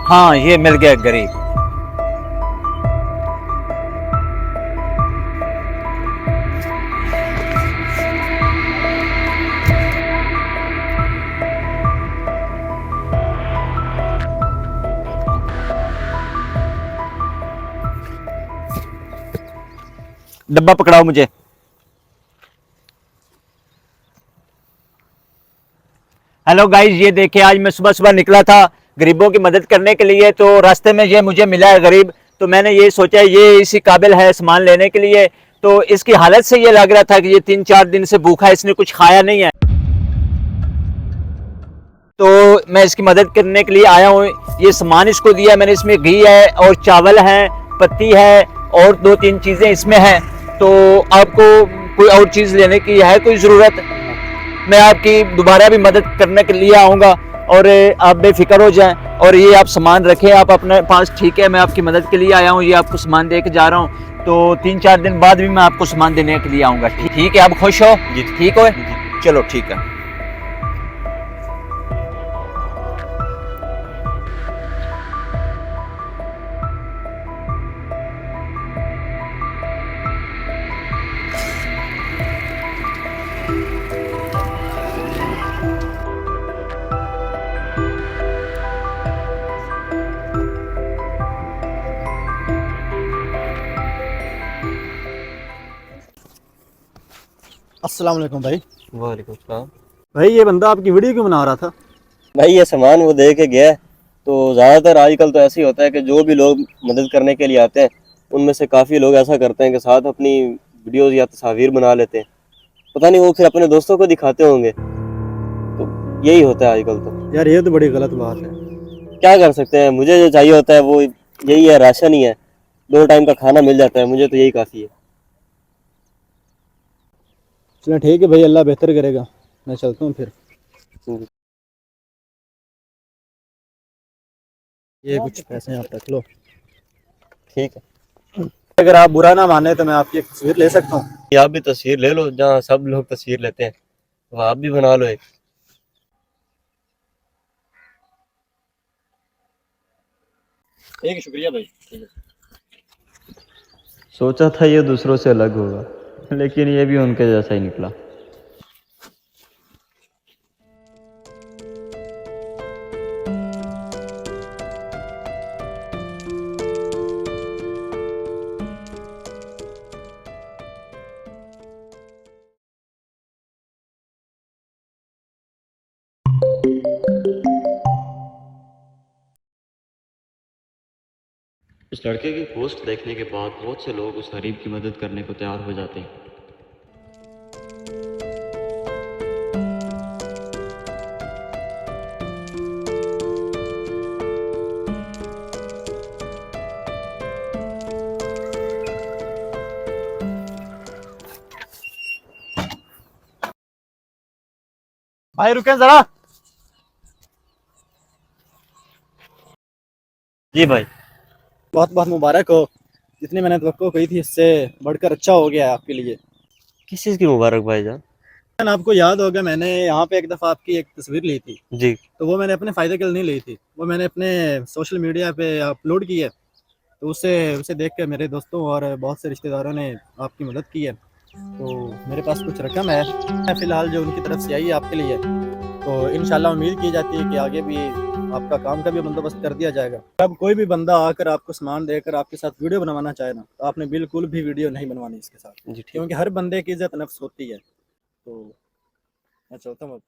हाँ, ये मिल गया गरीब। डब्बा पकड़ाओ मुझे। हेलो गाइस, ये देखिए आज मैं सुबह सुबह निकला था गरीबों की मदद करने के लिए। तो रास्ते में ये मुझे मिला है गरीब। तो मैंने ये सोचा ये इसी काबिल है सामान लेने के लिए। तो इसकी हालत से ये लग रहा था कि ये 3-4 दिन से भूखा है, इसने कुछ खाया नहीं है। तो मैं इसकी मदद करने के लिए आया हूँ। ये सामान इसको दिया मैंने, इसमें घी है और चावल है, पत्ती है और 2-3 चीज़ें इसमें हैं। तो आपको कोई और चीज़ लेने की है कोई ज़रूरत, मैं आपकी दोबारा भी मदद करने के लिए आऊँगा। और आप बेफिक्र हो जाएं और ये आप सामान रखें आप अपने पास, ठीक है। मैं आपकी मदद के लिए आया हूँ, ये आपको सामान दे के जा रहा हूँ। तो 3-4 दिन बाद भी मैं आपको सामान देने के लिए आऊँगा, ठीक है? आप खुश हो? जी ठीक हो? चलो ठीक है। अस्सलाम वालेकुम भाई। वालेकुम सलाम। भाई ये बंदा आपकी वीडियो क्यों बना रहा था? भाई ये सामान वो दे के गया है। तो ज़्यादातर आजकल तो ऐसे ही होता है कि जो भी लोग मदद करने के लिए आते हैं उनमें से काफ़ी लोग ऐसा करते हैं कि साथ अपनी वीडियोस या तस्वीर बना लेते हैं। पता नहीं वो फिर अपने दोस्तों को दिखाते होंगे। तो यही होता है आजकल। तो यार ये तो बड़ी गलत बात है। क्या कर सकते हैं, मुझे जो चाहिए होता है वो यही है, राशन ही है। 2 टाइम का खाना मिल जाता है, मुझे तो यही काफ़ी है। चलो ठीक है भाई, अल्लाह बेहतर करेगा। मैं चलता हूँ फिर। ये कुछ पैसे आप रख लो। ठीक है। अगर आप बुरा ना माने तो मैं आपकी एक तस्वीर ले सकता हूँ? ये आप भी तस्वीर ले लो, जहाँ सब लोग तस्वीर लेते हैं तो आप भी बना लो एक। ठीक है, शुक्रिया भाई। सोचा था ये दूसरों से अलग होगा, लेकिन ये भी उनके जैसा ही निकला। इस लड़के की पोस्ट देखने के बाद बहुत से लोग उस गरीब की मदद करने को तैयार हो जाते हैं। भाई रुकें जरा। जी भाई। बहुत बहुत मुबारक हो। जितनी मैंने तवक्को की थी इससे बढ़कर अच्छा हो गया है आपके लिए। किस चीज़ की मुबारक भाईजान? आपको याद होगा मैंने यहाँ पे एक दफ़ा आपकी एक तस्वीर ली थी। जी। तो वो मैंने अपने फ़ायदे के लिए नहीं ली थी, वो मैंने अपने सोशल मीडिया पे अपलोड की है। तो उससे उसे देख कर मेरे दोस्तों और बहुत से रिश्तेदारों ने आपकी मदद की है। तो मेरे पास कुछ रकम है फ़िलहाल जो उनकी तरफ से आई है आपके लिए। तो इंशाल्लाह उम्मीद की जाती है कि आगे भी आपका काम का भी बंदोबस्त कर दिया जाएगा। अब कोई भी बंदा आकर आपको सामान देकर आपके साथ वीडियो बनवाना चाहे ना, तो आपने बिल्कुल भी वीडियो नहीं बनवानी इसके साथ, जी ठीक। क्योंकि हर बंदे की इज्जत नफ्स होती है। तो मैं चाहता हूँ